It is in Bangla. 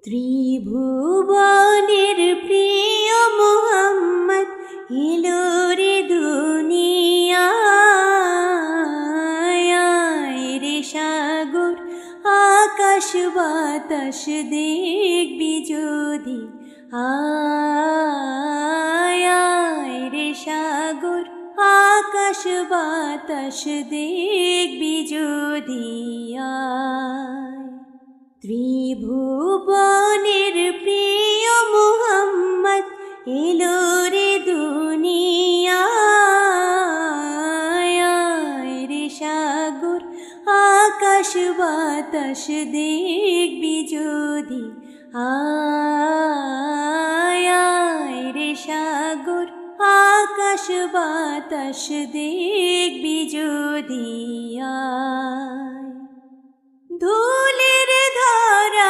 ত্রিভুবনের প্রিয় মোহাম্মদ এলো রে দুনিয়ায়। আয় রে সাগর আকাশ বাতাস দেখবি যদি, আয় আয় রে সাগর আকাশ বাতাস দেখবি যদি, আয়। ত্রিভুবনের প্রিয় মোহাম্মদ এলো রে দুনিয়ায়। আয় রে সাগর আকাশ বাতাস দেখবি যদি, আয় আয় রে সাগর আকাশ বাতাস দেখবি যদি, আয়। ধুলির ধরা